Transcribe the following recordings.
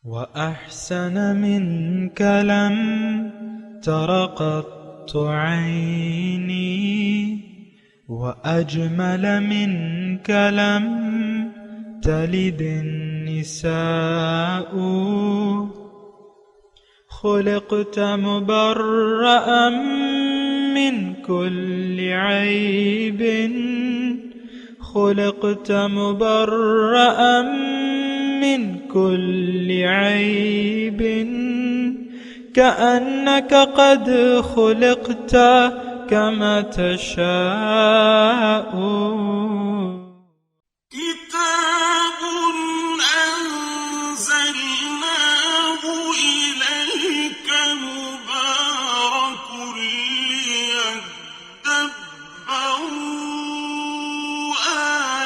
وأحسن منك لم تر قط عيني وأجمل منك لم تلد النساء خلقت مبرأ من كل عيب خلقت مبرأ من كل عيب كأنك قد خلقت كما تشاء كتاب أنزلناه إليك مبارك ليدبروا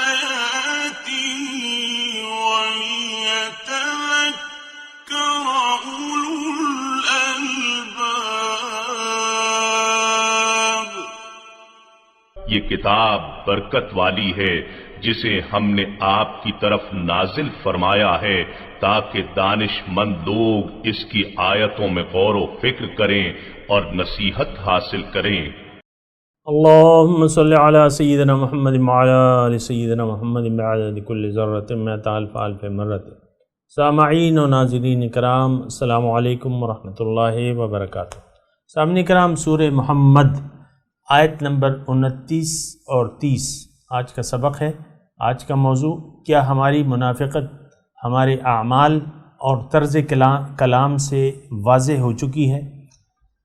آياته وليتذكر أولو الألباب. یہ کتاب برکت والی ہے جسے ہم نے آپ کی طرف نازل فرمایا ہے تاکہ دانش مند لوگ اس کی آیتوں میں غور و فکر کریں اور نصیحت حاصل کریں. اللهم صل على سيدنا محمد وعلى آل سيدنا محمد بعدد كل ذرة مئة ألف ألف مرة. سامعین و ناظرین کرام، السلام علیکم ورحمۃ اللہ وبرکاتہ. سامعین کرام، سورہ محمد آیت نمبر 29 اور 30 آج کا سبق ہے. آج کا موضوع: کیا ہماری منافقت ہمارے اعمال اور طرز کلام سے واضح ہو چکی ہے؟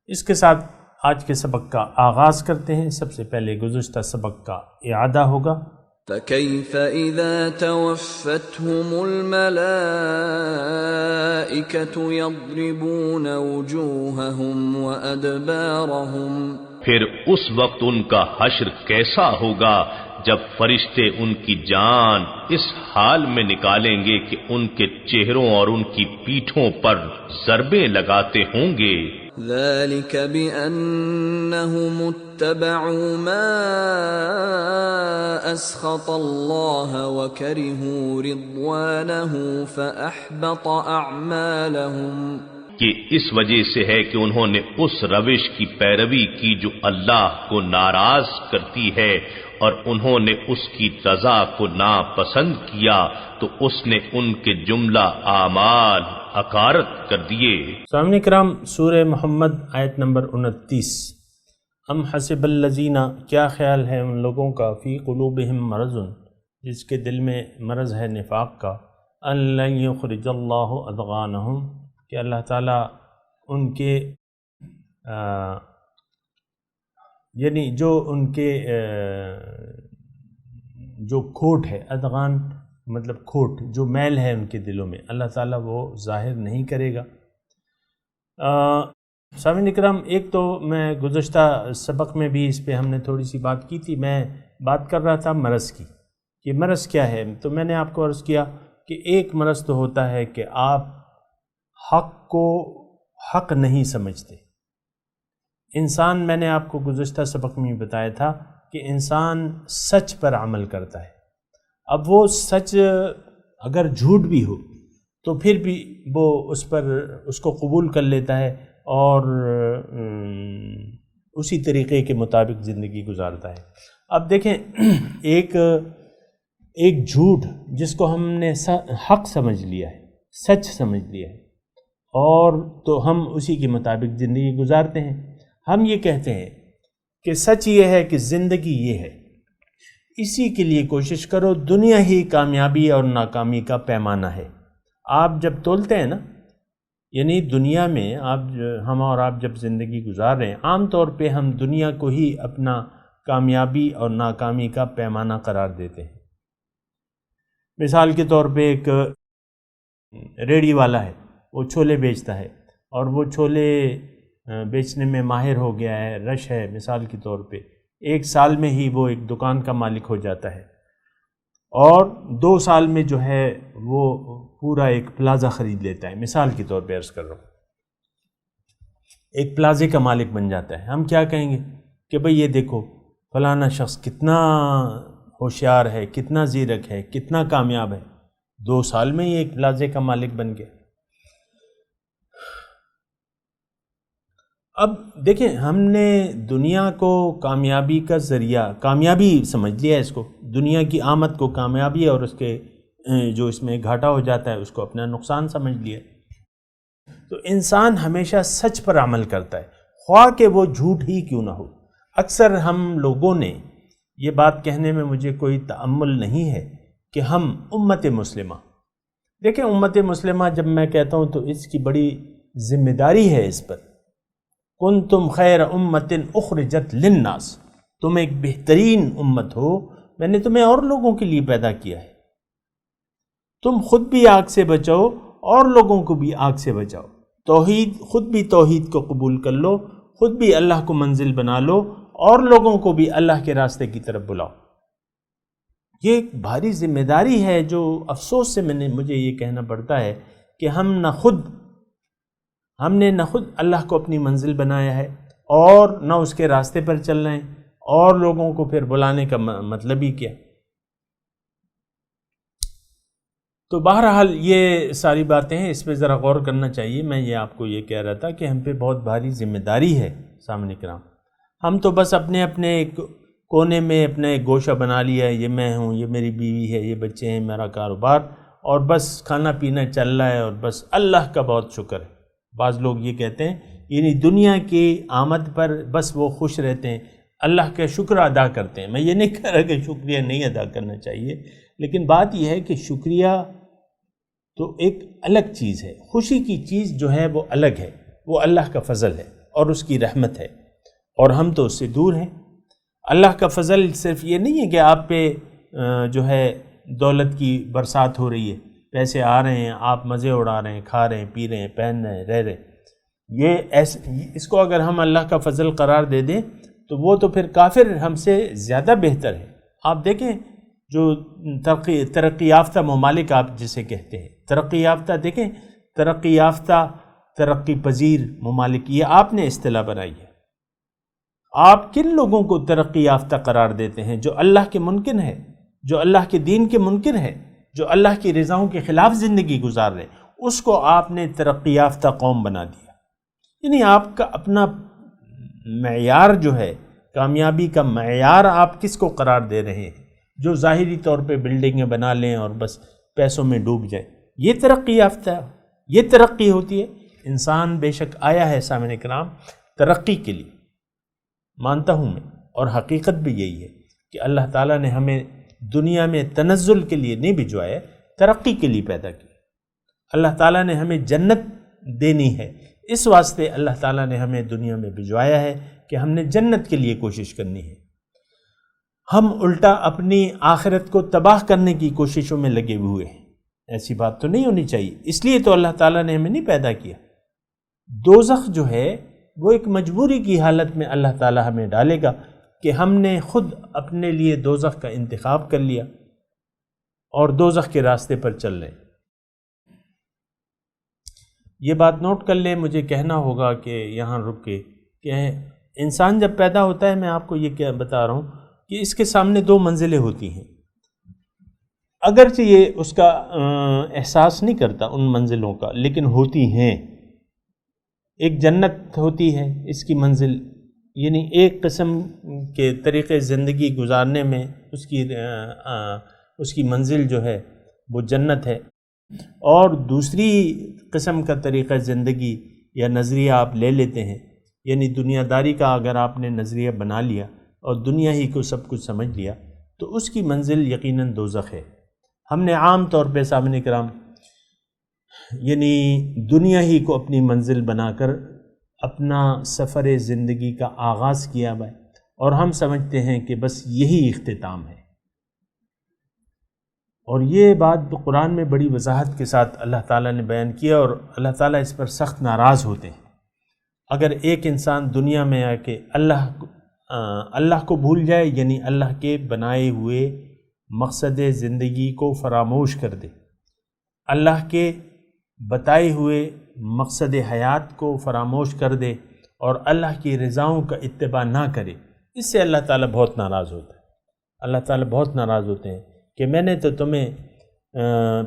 اس کے ساتھ آج کے سبق کا آغاز کرتے ہیں. سب سے پہلے گزشتہ سبق کا اعادہ ہوگا. فَكَيْفَ إِذَا تَوَفَّتْهُمُ الْمَلَائِكَةُ يَضْرِبُونَ وُجُوهَهُمْ وَأَدْبَارَهُمْ. پھر اس وقت ان کا حشر کیسا ہوگا جب فرشتے ان کی جان اس حال میں نکالیں گے کہ ان کے چہروں اور ان کی پیٹھوں پر ضربیں لگاتے ہوں گے. ذَلِكَ بِأَنَّهُمُ اتَّبَعُوا مَا أَسْخَطَ اللَّهَ وَكَرِهُوا رِضْوَانَهُ فَأَحْبَطَ أَعْمَالَهُمْ. کہ اس وجہ سے ہے کہ انہوں نے اس روش کی پیروی کی جو اللہ کو ناراض کرتی ہے اور انہوں نے اس کی رضا کو ناپسند کیا تو اس نے ان کے جملہ اعمال حقارت کر دیے. سامعین کرام، سورہ محمد آیت نمبر 29. ام حسب الذین، کیا خیال ہے ان لوگوں کا، فی قلوبہم مرض، جس کے دل میں مرض ہے نفاق کا، ان لن یخرج اللہ اضغانہم، کہ اللہ تعالیٰ ان کے یعنی جو ان کے جو کھوٹ ہے، ادغان مطلب کھوٹ، جو میل ہے ان کے دلوں میں، اللہ تعالیٰ وہ ظاہر نہیں کرے گا. سامعین اکرام، ایک تو میں گزشتہ سبق میں بھی اس پہ ہم نے تھوڑی سی بات کی تھی. میں بات کر رہا تھا مرض کی، کہ مرض کیا ہے. تو میں نے آپ کو عرض کیا کہ ایک مرض تو ہوتا ہے کہ آپ حق کو حق نہیں سمجھتے. انسان، میں نے آپ کو گزشتہ سبق میں بتایا تھا کہ انسان سچ پر عمل کرتا ہے. اب وہ سچ اگر جھوٹ بھی ہو تو پھر بھی وہ اس کو قبول کر لیتا ہے اور اسی طریقے کے مطابق زندگی گزارتا ہے. اب دیکھیں، ایک جھوٹ جس کو ہم نے حق سمجھ لیا ہے، سچ سمجھ لیا ہے، اور تو ہم اسی کے مطابق زندگی گزارتے ہیں. ہم یہ کہتے ہیں کہ سچ یہ ہے کہ زندگی یہ ہے، اسی کے لیے کوشش کرو. دنیا ہی کامیابی اور ناکامی کا پیمانہ ہے. آپ جب تولتے ہیں نا، یعنی دنیا میں ہم اور آپ جب زندگی گزار رہے ہیں، عام طور پہ ہم دنیا کو ہی اپنا کامیابی اور ناکامی کا پیمانہ قرار دیتے ہیں. مثال کے طور پہ ایک ریڑھی والا ہے، وہ چھولے بیچتا ہے اور وہ چھولے بیچنے میں ماہر ہو گیا ہے، رش ہے. مثال کے طور پہ 1 سال میں ہی وہ ایک دکان کا مالک ہو جاتا ہے، اور 2 سال میں جو ہے وہ پورا ایک پلازا خرید لیتا ہے. مثال کے طور پہ عرض کر رہا ہوں، ایک پلازے کا مالک بن جاتا ہے. ہم کیا کہیں گے کہ بھئی یہ دیکھو فلانا شخص کتنا ہوشیار ہے، کتنا زیرک ہے، کتنا کامیاب ہے، 2 سال میں ہی ایک پلازے کا مالک بن گیا. اب دیکھیں، ہم نے دنیا کو کامیابی کا ذریعہ، کامیابی سمجھ لیا اس کو، دنیا کی آمد کو کامیابی، اور اس کے جو اس میں گھاٹا ہو جاتا ہے اس کو اپنا نقصان سمجھ لیا۔ تو انسان ہمیشہ سچ پر عمل کرتا ہے، خواہ کہ وہ جھوٹ ہی کیوں نہ ہو۔ اکثر ہم لوگوں نے یہ بات کہنے میں مجھے کوئی تأمل نہیں ہے کہ ہم امت مسلمہ، دیکھیں امت مسلمہ جب میں کہتا ہوں تو اس کی بڑی ذمہ داری ہے اس پر۔ کنتم خیر امت اخرجت للناس، تم ایک بہترین امت ہو، میں نے تمہیں اور لوگوں کے لیے پیدا کیا ہے۔ تم خود بھی آگ سے بچاؤ اور لوگوں کو بھی آگ سے بچاؤ۔ توحید، خود بھی توحید کو قبول کر لو، خود بھی اللہ کو منزل بنا لو، اور لوگوں کو بھی اللہ کے راستے کی طرف بلاؤ۔ یہ ایک بھاری ذمہ داری ہے جو افسوس سے مجھے یہ کہنا پڑتا ہے کہ ہم نے نہ خود اللہ کو اپنی منزل بنایا ہے، اور نہ اس کے راستے پر چل رہے ہیں، اور لوگوں کو پھر بلانے کا مطلب ہی کیا۔ تو بہرحال یہ ساری باتیں ہیں، اس پہ ذرا غور کرنا چاہیے۔ میں یہ آپ کو یہ کہہ رہا تھا کہ ہم پہ بہت بھاری ذمہ داری ہے سامنے کرام۔ ہم تو بس اپنے ایک کونے میں اپنا ایک گوشہ بنا لیا ہے، یہ میں ہوں، یہ میری بیوی ہے، یہ بچے ہیں، میرا کاروبار، اور بس کھانا پینا چل رہا ہے، اور بس اللہ کا بہت شکر ہے۔ بعض لوگ یہ کہتے ہیں، یعنی دنیا کی آمد پر بس وہ خوش رہتے ہیں، اللہ کا شکر ادا کرتے ہیں۔ میں یہ نہیں کہہ رہا کہ شکریہ نہیں ادا کرنا چاہیے، لیکن بات یہ ہے کہ شکریہ تو ایک الگ چیز ہے، خوشی کی چیز جو ہے وہ الگ ہے، وہ اللہ کا فضل ہے اور اس کی رحمت ہے، اور ہم تو اس سے دور ہیں۔ اللہ کا فضل صرف یہ نہیں ہے کہ آپ پہ جو ہے دولت کی برسات ہو رہی ہے، پیسے آ رہے ہیں، آپ مزے اڑا رہے ہیں، کھا رہے ہیں، پی رہے ہیں، پہن رہے ہیں، رہ رہے ہیں۔ اس کو اگر ہم اللہ کا فضل قرار دے دیں تو وہ تو پھر کافر ہم سے زیادہ بہتر ہے۔ آپ دیکھیں جو ترقی یافتہ ممالک آپ جسے کہتے ہیں، ترقی یافتہ، دیکھیں ترقی یافتہ، ترقی پذیر ممالک، یہ آپ نے اصطلاح بنائی ہے۔ آپ کن لوگوں کو ترقی یافتہ قرار دیتے ہیں؟ جو اللہ کے منکر ہے، جو اللہ کے دین کے منکر ہے، جو اللہ کی رضاؤں کے خلاف زندگی گزار رہے، اس کو آپ نے ترقی یافتہ قوم بنا دیا۔ یعنی آپ کا اپنا معیار جو ہے، کامیابی کا معیار آپ کس کو قرار دے رہے ہیں؟ جو ظاہری طور پہ بلڈنگیں بنا لیں اور بس پیسوں میں ڈوب جائیں، یہ ترقی یافتہ ہے، یہ ترقی ہوتی ہے؟ انسان بے شک آیا ہے سامنے کرام ترقی کے لیے، مانتا ہوں میں، اور حقیقت بھی یہی ہے کہ اللہ تعالیٰ نے ہمیں دنیا میں تنزل کے لیے نہیں بھجوایا، ترقی کے لیے پیدا کیا۔ اللہ تعالیٰ نے ہمیں جنت دینی ہے، اس واسطے اللہ تعالیٰ نے ہمیں دنیا میں بھجوایا ہے کہ ہم نے جنت کے لیے کوشش کرنی ہے۔ ہم الٹا اپنی آخرت کو تباہ کرنے کی کوششوں میں لگے ہوئے ہیں۔ ایسی بات تو نہیں ہونی چاہیے، اس لیے تو اللہ تعالیٰ نے ہمیں نہیں پیدا کیا۔ دوزخ جو ہے وہ ایک مجبوری کی حالت میں اللہ تعالیٰ ہمیں ڈالے گا کہ ہم نے خود اپنے لیے دوزخ کا انتخاب کر لیا اور دوزخ کے راستے پر چل رہے ہیں۔ یہ بات نوٹ کر لیں، مجھے کہنا ہوگا کہ یہاں رک کے کہ انسان جب پیدا ہوتا ہے، میں آپ کو یہ کیا بتا رہا ہوں کہ اس کے سامنے دو منزلیں ہوتی ہیں، اگرچہ یہ اس کا احساس نہیں کرتا ان منزلوں کا، لیکن ہوتی ہیں۔ ایک جنت ہوتی ہے، اس کی منزل، یعنی ایک قسم کے طریقے زندگی گزارنے میں اس کی منزل جو ہے وہ جنت ہے، اور دوسری قسم کا طریقہ زندگی یا نظریہ آپ لے لیتے ہیں، یعنی دنیا داری کا اگر آپ نے نظریہ بنا لیا اور دنیا ہی کو سب کچھ سمجھ لیا تو اس کی منزل یقیناً دوزخ ہے۔ ہم نے عام طور پہ سامنے کرام یعنی دنیا ہی کو اپنی منزل بنا کر اپنا سفر زندگی کا آغاز کیا ہے، اور ہم سمجھتے ہیں کہ بس یہی اختتام ہے۔ اور یہ بات قرآن میں بڑی وضاحت کے ساتھ اللہ تعالیٰ نے بیان کیا، اور اللہ تعالیٰ اس پر سخت ناراض ہوتے ہیں۔ اگر ایک انسان دنیا میں آ کے اللہ کو بھول جائے، یعنی اللہ کے بنائے ہوئے مقصد زندگی کو فراموش کر دے، اللہ کے بتائے ہوئے مقصد حیات کو فراموش کر دے اور اللہ کی رضاؤں کا اتباع نہ کرے، اس سے اللہ تعالیٰ بہت ناراض ہوتا ہے۔ اللہ تعالیٰ بہت ناراض ہوتے ہیں کہ میں نے تو تمہیں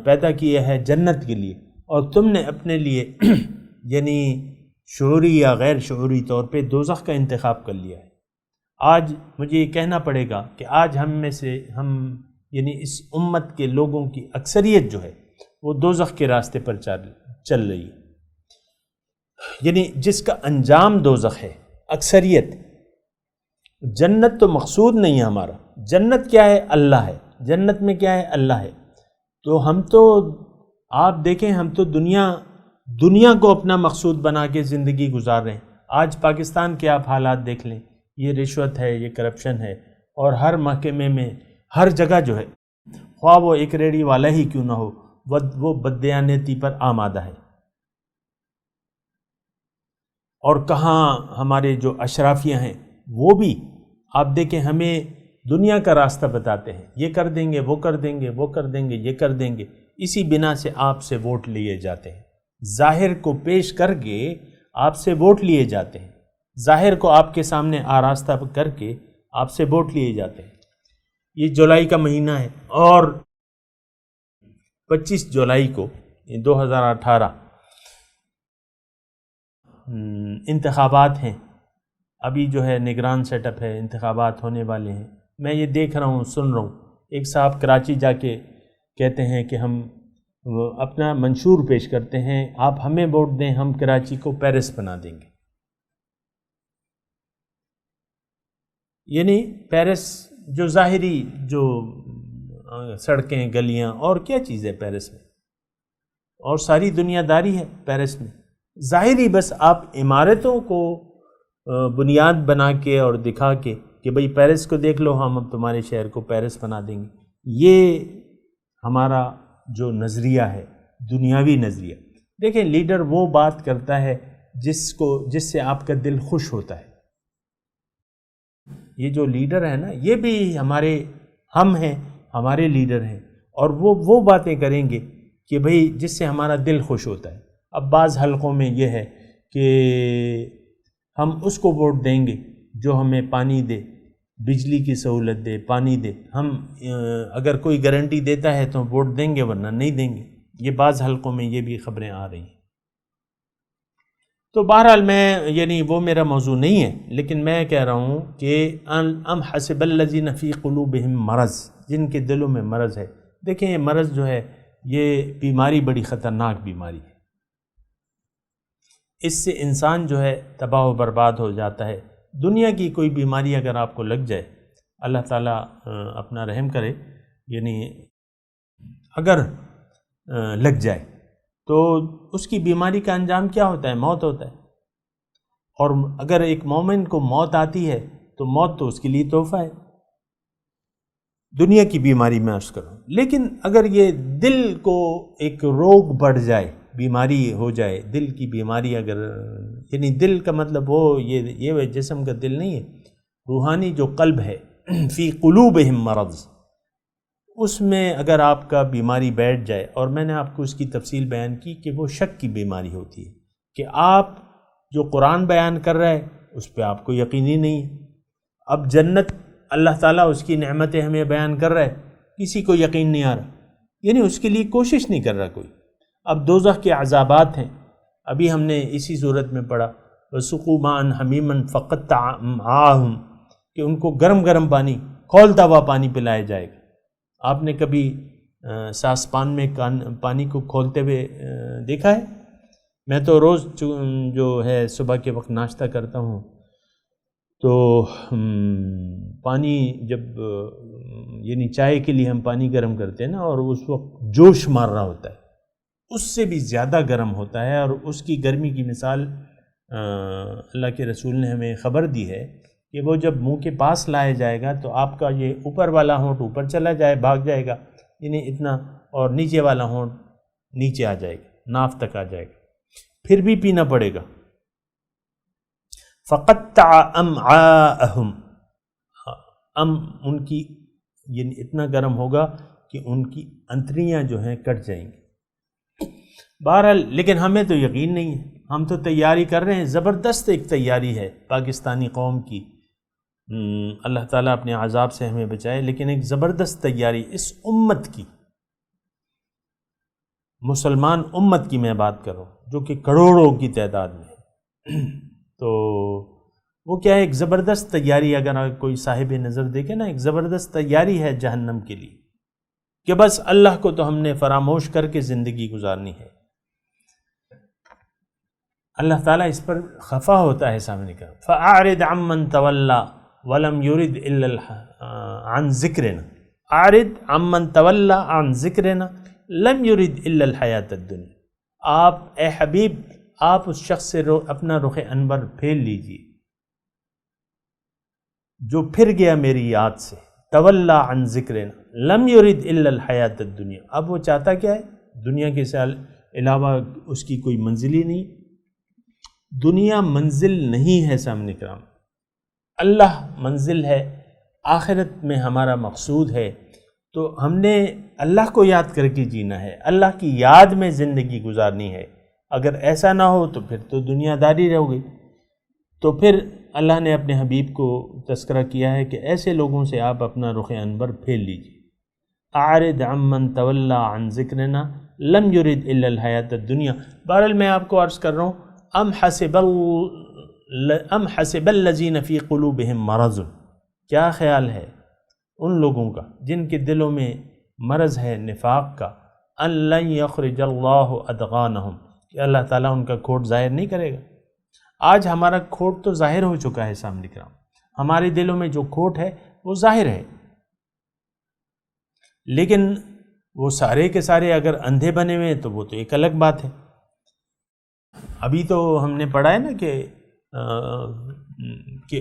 پیدا کیا ہے جنت کے لیے، اور تم نے اپنے لیے یعنی شعوری یا غیر شعوری طور پہ دوزخ کا انتخاب کر لیا ہے۔ آج مجھے یہ کہنا پڑے گا کہ آج ہم میں سے یعنی اس امت کے لوگوں کی اکثریت جو ہے وہ دوزخ کے راستے پر چل رہی ہے، یعنی جس کا انجام دوزخ ہے۔ اکثریت، جنت تو مقصود نہیں ہے ہمارا، جنت کیا ہے؟ اللہ ہے، جنت میں کیا ہے؟ اللہ ہے۔ تو ہم تو آپ دیکھیں، ہم تو دنیا کو اپنا مقصود بنا کے زندگی گزار رہے ہیں۔ آج پاکستان کے آپ حالات دیکھ لیں، یہ رشوت ہے، یہ کرپشن ہے، اور ہر محکمے میں ہر جگہ جو ہے، خواہ وہ ایک ریڑھی والا ہی کیوں نہ ہو، وہ بددیانتی پر آمادہ ہے۔ اور کہاں ہمارے جو اشرافیہ ہیں وہ بھی آپ دیکھیں ہمیں دنیا کا راستہ بتاتے ہیں، یہ کر دیں گے، وہ کر دیں گے، وہ کر دیں گے، یہ کر دیں گے، اسی بنا سے آپ سے ووٹ لیے جاتے ہیں، ظاہر کو پیش کر کے آپ سے ووٹ لیے جاتے ہیں، ظاہر کو آپ کے سامنے آراستہ کر کے آپ سے ووٹ لیے جاتے ہیں۔ یہ جولائی کا مہینہ ہے اور 25 جولائی کو 2018 انتخابات ہیں، ابھی جو ہے نگران سیٹ اپ ہے، انتخابات ہونے والے ہیں۔ میں یہ دیکھ رہا ہوں، سن رہا ہوں، ایک صاحب کراچی جا کے کہتے ہیں کہ ہم اپنا منشور پیش کرتے ہیں، آپ ہمیں ووٹ دیں، ہم کراچی کو پیرس بنا دیں گے۔ یعنی پیرس جو ظاہری جو سڑکیں، گلیاں، اور کیا چیز ہے پیرس میں، اور ساری دنیا داری ہے پیرس میں، ظاہری بس آپ عمارتوں کو بنیاد بنا کے اور دکھا کے کہ بھئی پیرس کو دیکھ لو، ہم اب تمہارے شہر کو پیرس بنا دیں گے۔ یہ ہمارا جو نظریہ ہے، دنیاوی نظریہ۔ دیکھیں، لیڈر وہ بات کرتا ہے جس سے آپ کا دل خوش ہوتا ہے۔ یہ جو لیڈر ہے نا، یہ بھی ہم ہیں، ہمارے لیڈر ہیں، اور وہ باتیں کریں گے کہ بھئی جس سے ہمارا دل خوش ہوتا ہے۔ اب بعض حلقوں میں یہ ہے کہ ہم اس کو ووٹ دیں گے جو ہمیں پانی دے، بجلی کی سہولت دے، پانی دے، ہم اگر کوئی گارنٹی دیتا ہے تو ووٹ دیں گے، ورنہ نہیں دیں گے۔ یہ بعض حلقوں میں یہ بھی خبریں آ رہی ہیں۔ تو بہرحال یعنی وہ میرا موضوع نہیں ہے، لیکن میں کہہ رہا ہوں کہ ام حسب الذین فی قلوبہم مرض، جن کے دلوں میں مرض ہے۔ دیکھیں، یہ مرض جو ہے، یہ بیماری بڑی خطرناک بیماری ہے، اس سے انسان جو ہے تباہ و برباد ہو جاتا ہے۔ دنیا کی کوئی بیماری اگر آپ کو لگ جائے، اللہ تعالیٰ اپنا رحم کرے، یعنی اگر لگ جائے تو اس کی بیماری کا انجام کیا ہوتا ہے؟ موت ہوتا ہے۔ اور اگر ایک مومن کو موت آتی ہے تو موت تو اس کے لیے تحفہ ہے۔ دنیا کی بیماری میں عرض کروں، لیکن اگر یہ دل کو ایک روگ بڑھ جائے، بیماری ہو جائے، دل کی بیماری، اگر یعنی دل کا مطلب یہ جسم کا دل نہیں ہے، روحانی جو قلب ہے، فی قلوبہم مرض، اس میں اگر آپ کا بیماری بیٹھ جائے، اور میں نے آپ کو اس کی تفصیل بیان کی کہ وہ شک کی بیماری ہوتی ہے، کہ آپ جو قرآن بیان کر رہے ہیں اس پہ آپ کو یقینی نہیں ہے۔ اب جنت اللہ تعالیٰ اس کی نعمتیں ہمیں بیان کر رہا ہے، کسی کو یقین نہیں آ رہا، یعنی اس کے لیے کوشش نہیں کر رہا کوئی۔ اب دوزخ کے عذابات ہیں، ابھی ہم نے اسی صورت میں پڑھا، وَسُقُوا مَاءً حَمِيمًا فَقَطَّعَ أَمْعَاءَهُمْ، کہ ان کو گرم گرم پانی، کھولتا ہوا پانی پلایا جائے گا۔ آپ نے کبھی ساسپان میں پانی کو کھولتے ہوئے دیکھا ہے؟ میں تو روز جو ہے صبح کے وقت ناشتہ کرتا ہوں، تو پانی جب یعنی چائے کے لیے ہم پانی گرم کرتے ہیں نا، اور اس وقت جوش مار رہا ہوتا ہے، اس سے بھی زیادہ گرم ہوتا ہے، اور اس کی گرمی کی مثال اللہ کے رسول نے ہمیں خبر دی ہے کہ وہ جب منہ کے پاس لایا جائے گا تو آپ کا یہ اوپر والا ہونٹ اوپر چلا بھاگ جائے گا، یعنی اتنا، اور نیچے والا ہونٹ نیچے آ جائے گا، ناف تک آ جائے گا، پھر بھی پینا پڑے گا۔ فَقَطَّعَ أَمْعَاءَهُمْ، ان کی یعنی اتنا گرم ہوگا کہ ان کی انتڑیاں جو ہیں کٹ جائیں گی۔ بہرحال لیکن ہمیں تو یقین نہیں ہے، ہم تو تیاری کر رہے ہیں، زبردست ایک تیاری ہے پاکستانی قوم کی، اللہ تعالیٰ اپنے عذاب سے ہمیں بچائے، لیکن ایک زبردست تیاری اس امت کی، مسلمان امت کی میں بات کر رہا ہوں، جو کہ کروڑوں کی تعداد میں ہے۔ تو وہ کیا ہے، ایک زبردست تیاری، اگر کوئی صاحب نظر دیکھے نا، ایک زبردست تیاری ہے جہنم کے لیے، کہ بس اللہ کو تو ہم نے فراموش کر کے زندگی گزارنی ہے۔ اللہ تعالیٰ اس پر خفا ہوتا ہے سامنے کا، فَأَعْرِضْ عَمَّنْ تَوَلَّى وَلَمْ يُرِدْ إِلَّا عَنْ ذِكْرِنَا، اعرض عمن تولی عن ذکرنا لم يرد الا الحیات الدنیا، آپ اے حبیب آپ اس شخص سے اپنا رخ انور پھیر لیجیے جو پھر گیا میری یاد سے، تولی عن ذکرنا لم يرد الا الحیات الدنیا، اب وہ چاہتا کیا ہے؟ دنیا کے علاوہ اس کی کوئی منزل ہی نہیں، دنیا منزل نہیں ہے سامنے کرام، اللہ منزل ہے، آخرت میں ہمارا مقصود ہے، تو ہم نے اللہ کو یاد کر کے جینا ہے، اللہ کی یاد میں زندگی گزارنی ہے۔ اگر ایسا نہ ہو تو پھر تو دنیا داری رہ گئی۔ تو پھر اللہ نے اپنے حبیب کو تذکرہ کیا ہے کہ ایسے لوگوں سے آپ اپنا رخ انور پھیر لیجیے، اعرض عمن تولی عن ذکرنا لم يرد الا الحیات الدنیا۔ بہرحال میں آپ کو عرض کر رہا ہوں، ام حسب الذین فی قلوبہم مرض، کیا خیال ہے ان لوگوں کا جن کے دلوں میں مرض ہے نفاق کا، ان لن یخرج اللہ ادغانہم، کہ اللہ تعالیٰ ان کا کھوٹ ظاہر نہیں کرے گا۔ آج ہمارا کھوٹ تو ظاہر ہو چکا ہے سامنے کرام، ہمارے دلوں میں جو کھوٹ ہے وہ ظاہر ہے، لیکن وہ سارے کے سارے اگر اندھے بنے ہوئے ہیں تو وہ تو ایک الگ بات ہے۔ ابھی تو ہم نے پڑھا ہے نا کہ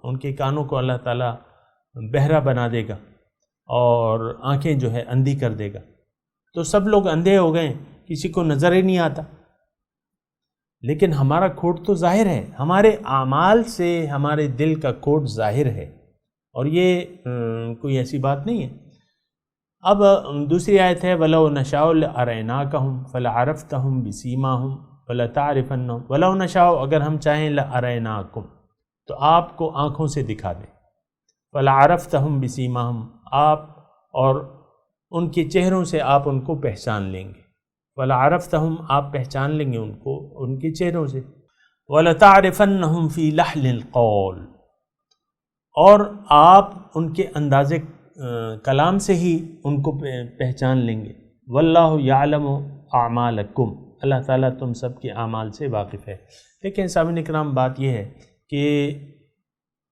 ان کے کانوں کو اللہ تعالیٰ بہرا بنا دے گا اور آنکھیں جو ہے اندھی کر دے گا، تو سب لوگ اندھے ہو گئے، کسی کو نظر ہی نہیں آتا، لیکن ہمارا کھوٹ تو ظاہر ہے، ہمارے اعمال سے ہمارے دل کا کھوٹ ظاہر ہے، اور یہ کوئی ایسی بات نہیں ہے۔ اب دوسری آیت ہے وَلَوْ نَشَاءُ لَأَرَيْنَاكَهُمْ فَلَعَرَفْتَهُمْ بِسِيمَاهُمْ وَلَتَعْرِفَنَّهُمْ وَلَوْ نَشَاءُ، اگر ہم چاہیں لَأَرَيْنَاكُمْ تو آپ کو آنکھوں سے دکھا دیں، فَلَعَرَفْتَهُمْ بِسِيمَاهُمْ آپ اور ان کے چہروں سے آپ ان کو پہچان لیں گے، وَلَعَرَفْتَهُمْ آپ پہچان لیں گے ان کو ان کے چہروں سے، وَلَتَعْرِفَنَّهُمْ فِي لَحْنِ الْقَوْلِ، اور آپ ان کے انداز کلام سے ہی ان کو پہچان لیں گے، واللہ یعلم اعمالکم، اللہ تعالیٰ تم سب کے اعمال سے واقف ہے۔ لیکن سامعین کرام بات یہ ہے کہ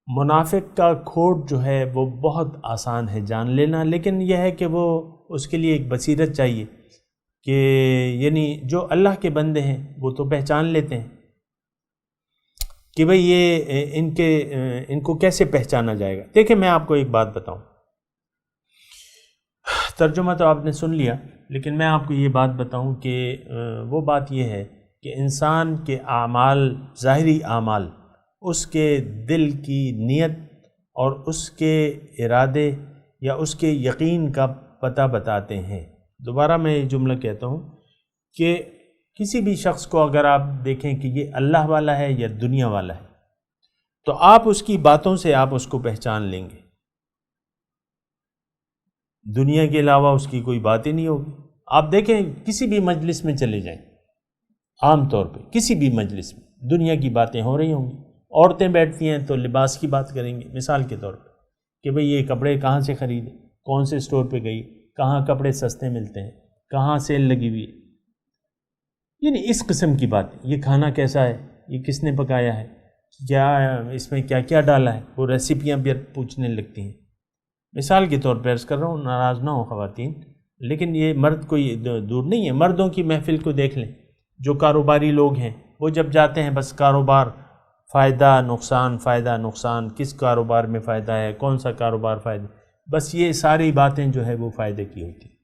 منافق کا کھوٹ جو ہے وہ بہت آسان ہے جان لینا، لیکن یہ ہے کہ وہ اس کے لیے ایک بصیرت چاہیے کہ یعنی جو اللہ کے بندے ہیں وہ تو پہچان لیتے ہیں کہ بھئی یہ ان کو کیسے پہچانا جائے گا۔ دیکھیں میں آپ کو ایک بات بتاؤں، ترجمہ تو آپ نے سن لیا، لیکن میں آپ کو یہ بات بتاؤں کہ وہ بات یہ ہے کہ انسان کے اعمال، ظاہری اعمال، اس کے دل کی نیت اور اس کے ارادے یا اس کے یقین کا پتہ بتاتے ہیں۔ دوبارہ میں یہ جملہ کہتا ہوں کہ کسی بھی شخص کو اگر آپ دیکھیں کہ یہ اللہ والا ہے یا دنیا والا ہے، تو آپ اس کی باتوں سے آپ اس کو پہچان لیں گے، دنیا کے علاوہ اس کی کوئی بات ہی نہیں ہوگی۔ آپ دیکھیں کسی بھی مجلس میں چلے جائیں، عام طور پہ کسی بھی مجلس میں دنیا کی باتیں ہو رہی ہوں گی، عورتیں بیٹھتی ہیں تو لباس کی بات کریں گے، مثال کے طور پہ کہ بھئی یہ کپڑے کہاں سے خریدے، کون سے اسٹور پہ گئی، کہاں کپڑے سستے ملتے ہیں، کہاں سیل لگی ہوئی ہے، یعنی اس قسم کی بات۔ یہ کھانا کیسا ہے، یہ کس نے پکایا ہے، کیا اس میں کیا کیا ڈالا ہے، وہ ریسیپیاں بھی پوچھنے لگتی ہیں۔ مثال کے طور پہ عرض کر رہا ہوں، ناراض نہ ہو خواتین، لیکن یہ مرد کوئی دور نہیں ہے، مردوں کی محفل کو دیکھ لیں، جو کاروباری لوگ ہیں وہ جب جاتے ہیں بس کاروبار، فائدہ نقصان، کس کاروبار میں فائدہ ہے، کون سا کاروبار فائدہ، بس یہ ساری باتیں جو ہے وہ فائدے کی ہوتی ہیں۔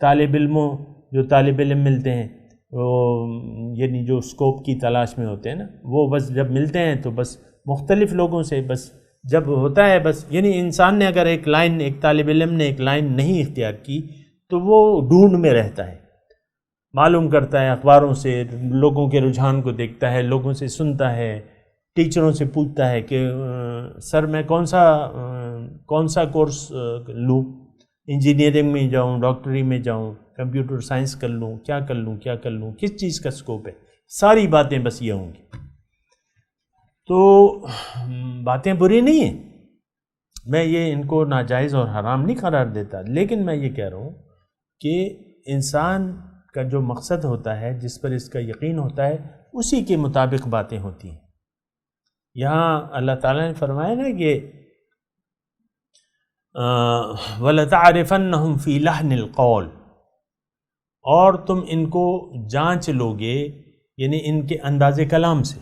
طالب علموں جو طالب علم ملتے ہیں وہ یعنی جو اسکوپ کی تلاش میں ہوتے ہیں نا، وہ بس جب ملتے ہیں تو بس مختلف لوگوں سے بس جب ہوتا ہے بس یعنی انسان نے اگر ایک طالب علم نے ایک لائن نہیں اختیار کی تو وہ ڈھونڈ میں رہتا ہے، معلوم کرتا ہے اخباروں سے، لوگوں کے رجحان کو دیکھتا ہے، لوگوں سے سنتا ہے، ٹیچروں سے پوچھتا ہے کہ سر میں کون سا کورس لوں، انجینئرنگ میں جاؤں، ڈاکٹری میں جاؤں، کمپیوٹر سائنس کر لوں، کیا کر لوں، کس چیز کا اسکوپ ہے، ساری باتیں بس یہ ہوں گی۔ تو باتیں بری نہیں ہیں، میں یہ ان کو ناجائز اور حرام نہیں قرار دیتا، لیکن میں یہ کہہ رہا ہوں کہ انسان کا جو مقصد ہوتا ہے، جس پر اس کا یقین ہوتا ہے، اسی کے مطابق باتیں ہوتی ہیں۔ یہاں اللہ تعالیٰ نے فرمایا نا کہ وَلَتَعْرِفَنَّهُمْ فِي لَحْنِ الْقَوْلِ، اور تم ان کو جانچ لوگے، یعنی ان کے انداز کلام سے،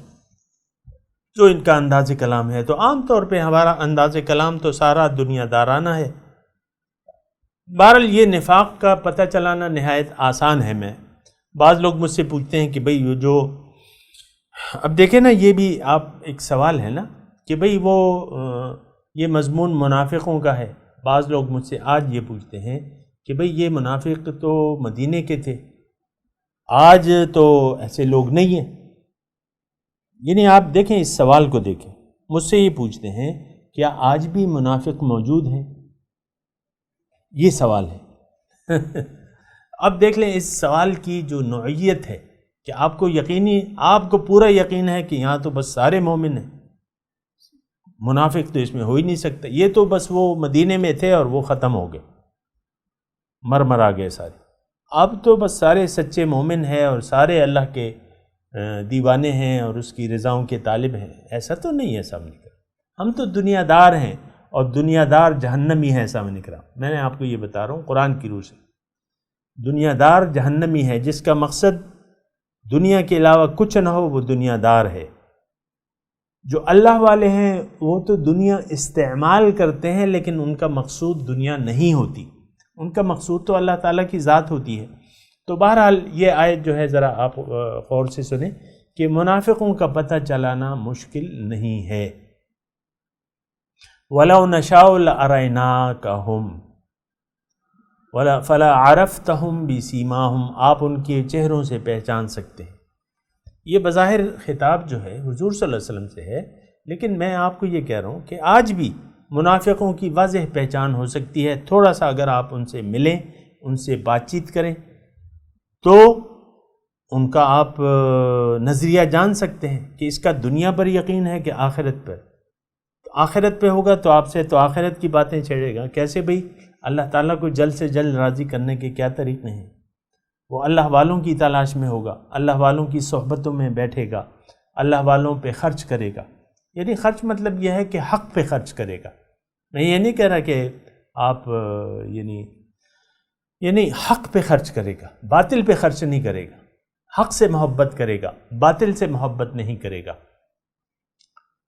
جو ان کا انداز کلام ہے۔ تو عام طور پہ ہمارا انداز کلام تو سارا دنیا دارانہ ہے۔ بہرحال یہ نفاق کا پتہ چلانا نہایت آسان ہے۔ میں بعض لوگ مجھ سے پوچھتے ہیں کہ بھئی جو اب دیکھیں نا، یہ بھی آپ ایک سوال ہے نا کہ بھئی وہ یہ مضمون منافقوں کا ہے۔ بعض لوگ مجھ سے آج یہ پوچھتے ہیں کہ بھئی یہ منافق تو مدینے کے تھے، آج تو ایسے لوگ نہیں ہیں۔ یعنی آپ دیکھیں، اس سوال کو دیکھیں، مجھ سے یہ پوچھتے ہیں کیا آج بھی منافق موجود ہیں؟ یہ سوال ہے۔ اب دیکھ لیں اس سوال کی جو نوعیت ہے کہ آپ کو پورا یقین ہے کہ یہاں تو بس سارے مومن ہیں، منافق تو اس میں ہو ہی نہیں سکتا، یہ تو بس وہ مدینے میں تھے اور وہ ختم ہو گئے، مر آ گئے سارے، اب تو بس سارے سچے مومن ہیں اور سارے اللہ کے دیوانے ہیں اور اس کی رضاؤں کے طالب ہیں۔ ایسا تو نہیں ہے سامنے کرام، ہم تو دنیا دار ہیں اور دنیا دار جہنمی ہیں سامنے کرام۔ میں نے آپ کو یہ بتا رہا ہوں قرآن کی روح سے، دنیا دار جہنمی ہے، جس کا مقصد دنیا کے علاوہ کچھ نہ ہو، وہ دنیا دار ہے۔ جو اللہ والے ہیں وہ تو دنیا استعمال کرتے ہیں، لیکن ان کا مقصود دنیا نہیں ہوتی، ان کا مقصود تو اللہ تعالیٰ کی ذات ہوتی ہے۔ تو بہرحال یہ آیت جو ہے ذرا آپ غور سے سنیں کہ منافقوں کا پتہ چلانا مشکل نہیں ہے۔ وَلَوْ نَشَاءُ لَأَرَيْنَاكَهُمْ فَلَا عَرَفْتَهُمْ بِسِيمَاهُمْ، آپ ان کے چہروں سے پہچان سکتے ہیں۔ یہ بظاہر خطاب جو ہے حضور صلی اللہ علیہ وسلم سے ہے، لیکن میں آپ کو یہ کہہ رہا ہوں کہ آج بھی منافقوں کی واضح پہچان ہو سکتی ہے۔ تھوڑا سا اگر آپ ان سے ملیں، ان سے بات چیت کریں تو ان کا آپ نظریہ جان سکتے ہیں کہ اس کا دنیا پر یقین ہے کہ آخرت پر۔ آخرت پہ ہوگا تو آپ سے تو آخرت کی باتیں چھیڑے گا۔ کیسے بھئی؟ اللہ تعالیٰ کو جلد سے جلد راضی کرنے کے کیا طریقے ہیں؟ وہ اللہ والوں کی تلاش میں ہوگا، اللہ والوں کی صحبتوں میں بیٹھے گا، اللہ والوں پہ خرچ کرے گا۔ یعنی خرچ مطلب یہ ہے کہ حق پہ خرچ کرے گا۔ میں یہ نہیں کہہ رہا کہ آپ یعنی حق پہ خرچ کرے گا، باطل پہ خرچ نہیں کرے گا، حق سے محبت کرے گا، باطل سے محبت نہیں کرے گا۔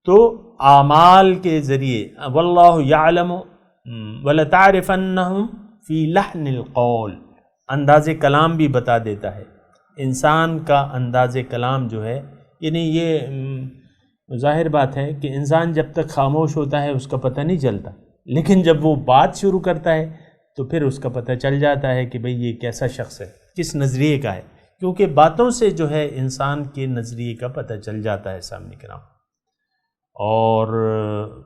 تو اعمال کے ذریعے واللہ یعلم وَلَتَعْرِفَنَّهُمْ فِي لَحْنِ الْقَوْلِ، انداز کلام بھی بتا دیتا ہے۔ انسان کا انداز کلام جو ہے، یعنی یہ ظاہر بات ہے کہ انسان جب تک خاموش ہوتا ہے اس کا پتہ نہیں چلتا، لیکن جب وہ بات شروع کرتا ہے تو پھر اس کا پتہ چل جاتا ہے کہ بھئی یہ کیسا شخص ہے، کس نظریے کا ہے، کیونکہ باتوں سے جو ہے انسان کے نظریے کا پتہ چل جاتا ہے سامنے کرام۔ اور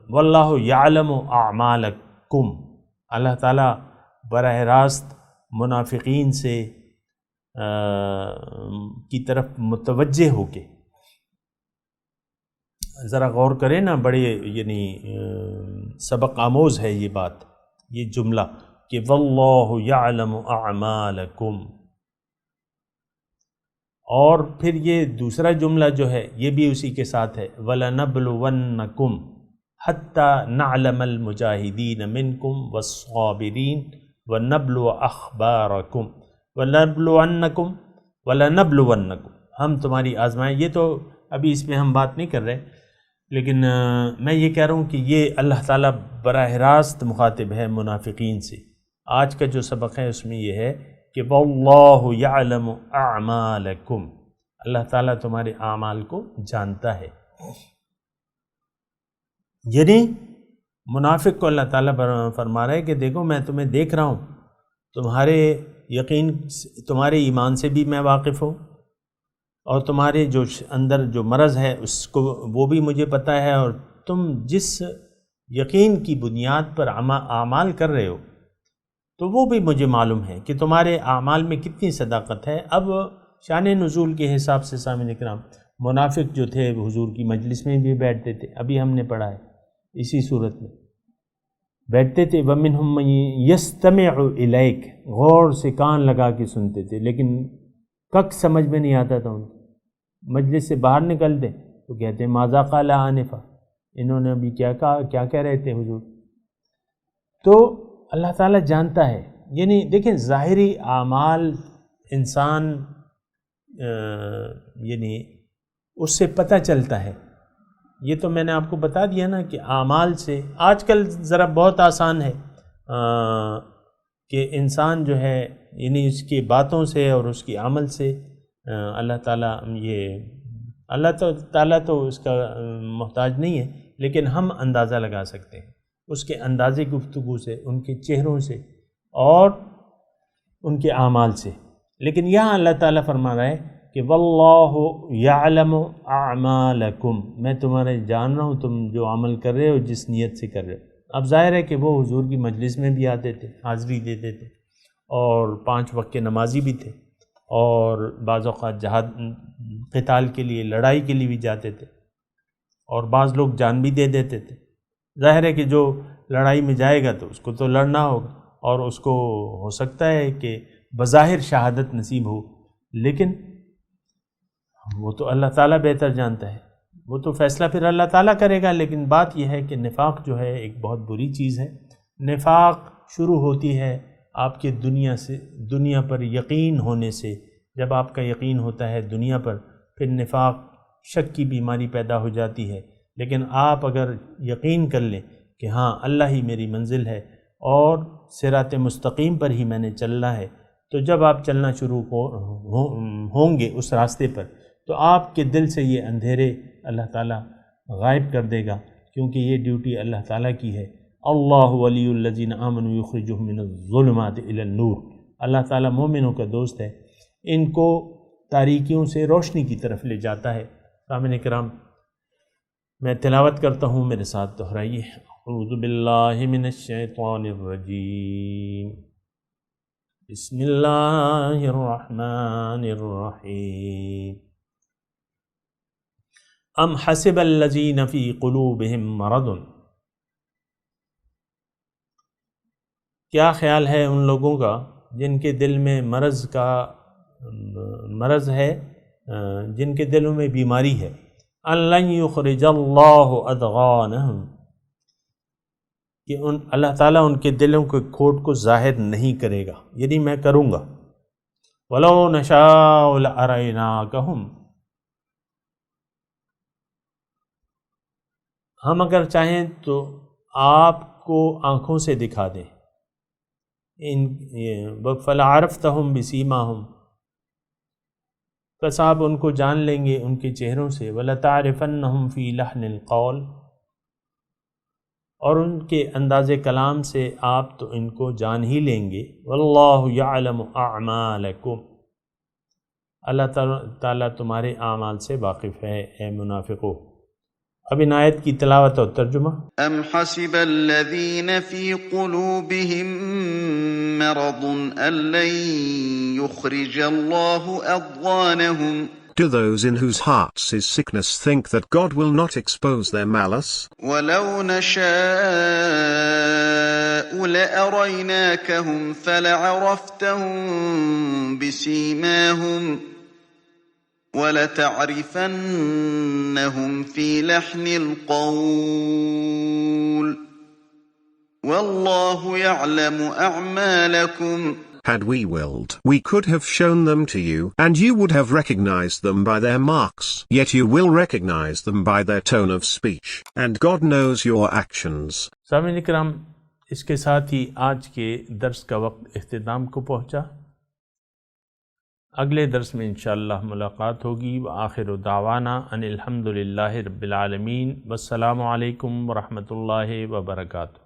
واللہ یعلم اعمالکم، اللہ تعالیٰ براہ راست منافقین سے کی طرف متوجہ ہو کے، ذرا غور کریں نا، بڑے یعنی سبق آموز ہے یہ بات، یہ جملہ کہ واللہ یعلم اعمالکم۔ اور پھر یہ دوسرا جملہ جو ہے یہ بھی اسی کے ساتھ ہے، وَلَنَبْلُوَنَّكُمْ حَتَّى نَعْلَمَ الْمُجَاهِدِينَ مِنْكُمْ وَالصَّابِرِينَ وَنَبْلُوَ أَخْبَارَكُمْ وَلَنَبْلُوَنَّكُمْ، ہم تمہاری آزمائیں۔ یہ تو ابھی اس میں ہم بات نہیں کر رہے، لیکن میں یہ کہہ رہا ہوں کہ یہ اللہ تعالیٰ براہ راست مخاطب ہے منافقین سے۔ آج کا جو سبق ہے اس میں یہ ہے کہ واللہ یعلم اعمالکم، اللہ تعالیٰ تمہارے اعمال کو جانتا ہے۔ یعنی منافق کو اللہ تعالیٰ فرما رہا ہے کہ دیکھو میں تمہیں دیکھ رہا ہوں، تمہارے یقین، تمہارے ایمان سے بھی میں واقف ہوں، اور تمہارے جو اندر جو مرض ہے اس کو وہ بھی مجھے پتہ ہے، اور تم جس یقین کی بنیاد پر اعمال کر رہے ہو تو وہ بھی مجھے معلوم ہے کہ تمہارے اعمال میں کتنی صداقت ہے۔ اب شان نزول کے حساب سے سامعین کرام منافق جو تھے وہ حضور کی مجلس میں بھی بیٹھتے تھے، ابھی ہم نے پڑھا ہے اسی صورت میں بیٹھتے تھے۔ وَمِنْهُمْ مَن يَسْتَمِعُ إِلَيْكَ، غور سے کان لگا کے سنتے تھے، لیکن کک سمجھ میں نہیں آتا تھا ان کو۔ مجلس سے باہر نکلتے تو کہتے ہیں ماذا قال آنفا، انہوں نے ابھی کیا کہا، کیا کہہ رہے تھے حضور۔ تو اللہ تعالیٰ جانتا ہے، یعنی دیکھیں ظاہری اعمال انسان یعنی اس سے پتہ چلتا ہے۔ یہ تو میں نے آپ کو بتا دیا نا کہ اعمال سے آج کل ذرا بہت آسان ہے کہ انسان جو ہے یعنی اس کی باتوں سے اور اس کی عمل سے اللہ تعالیٰ تو اس کا محتاج نہیں ہے، لیکن ہم اندازہ لگا سکتے ہیں اس کے انداز گفتگو سے، ان کے چہروں سے اور ان کے اعمال سے۔ لیکن یہاں اللہ تعالیٰ فرما رہا ہے کہ واللہ یعلم اعمالکم، میں تمہارے جان رہا ہوں تم جو عمل کر رہے ہو، جس نیت سے کر رہے ہو۔ اب ظاہر ہے کہ وہ حضور کی مجلس میں بھی آتے تھے، حاضری دیتے تھے، اور 5 وقت کے نمازی بھی تھے، اور بعض اوقات جہاد قتال کے لیے، لڑائی کے لیے بھی جاتے تھے، اور بعض لوگ جان بھی دے دیتے تھے۔ ظاہر ہے کہ جو لڑائی میں جائے گا تو اس کو تو لڑنا ہوگا، اور اس کو ہو سکتا ہے کہ بظاہر شہادت نصیب ہو، لیکن وہ تو اللہ تعالیٰ بہتر جانتا ہے، وہ تو فیصلہ پھر اللہ تعالیٰ کرے گا۔ لیکن بات یہ ہے کہ نفاق جو ہے ایک بہت بری چیز ہے۔ نفاق شروع ہوتی ہے آپ کے دنیا پر یقین ہونے سے۔ جب آپ کا یقین ہوتا ہے دنیا پر، پھر نفاق شک کی بیماری پیدا ہو جاتی ہے۔ لیکن آپ اگر یقین کر لیں کہ ہاں اللہ ہی میری منزل ہے اور صراط مستقیم پر ہی میں نے چلنا ہے، تو جب آپ چلنا شروع ہوں گے اس راستے پر، تو آپ کے دل سے یہ اندھیرے اللہ تعالیٰ غائب کر دے گا، کیونکہ یہ ڈیوٹی اللہ تعالیٰ کی ہے۔ اللہ ولی الذین آمنوا یخرجہم من الظلمات الی النور، اللہ تعالیٰ مومنوں کا دوست ہے، ان کو تاریکیوں سے روشنی کی طرف لے جاتا ہے۔ سامعین کرام، میں تلاوت کرتا ہوں، میرے ساتھ دہرائیے۔ اعوذ باللہ من الشیطان الرجیم، بسم اللہ الرحمن الرحیم۔ ام حسب الذین فی قلوبہم مرض، کیا خیال ہے ان لوگوں کا جن کے دل میں مرض ہے، جن کے دلوں میں بیماری ہے۔ ان لن یخرج اللہ اضغانہم، کہ اللہ تعالیٰ ان کے دلوں کے کھوٹ کو ظاہر نہیں کرے گا، یعنی میں کروں گا۔ وَلَوْ نَشَاءُ لَأَرَيْنَاكَهُمْ، ہم اگر چاہیں تو آپ کو آنکھوں سے دکھا دیں۔ فَلَعَرَفْتَهُمْ بِسِيمَاهُمْ، بس آپ ان کو جان لیں گے ان کے چہروں سے۔ وَلَتَعْرِفَنَّهُمْ فِي لَحْنِ الْقَوْلِ، اور ان کے انداز کلام سے آپ تو ان کو جان ہی لیں گے۔ وَاللَّهُ يَعْلَمُ أَعْمَالَكُمْ، اللہ تعالیٰ تمہارے اعمال سے واقف ہے اے منافقو۔ اب ان آیت کی تلاوت اور ترجمہ۔ ام حسب الذین فی قلوبہم مرض ان لن یخرج اللہ اضغانہم، Do those in whose hearts is sickness think that God will not expose their malice? وَلَوْ نَشَاءُ لَأَرَيْنَاكَهُمْ فَلَعَرَفْتَهُمْ بِسِيمَاهُمْ وَلَتَعْرِفَنَّهُمْ فِي لَحْنِ الْقَوْلِ وَاللَّهُ يَعْلَمُ أَعْمَالَكُمْ۔ Had we willed, we could have shown them to you, and you would have recognized them by their marks, yet you will recognize them by their tone of speech, and God knows your actions. سامعین کرام، اس کے ساتھ ہی آج کے درس کا وقت اختتام کو پہنچا۔ اگلے درس میں انشاءاللہ ملاقات ہوگی۔ وآخر دعوانا ان الحمد للہ رب العالمین، والسلام علیکم ورحمۃ اللہ وبرکاتہ۔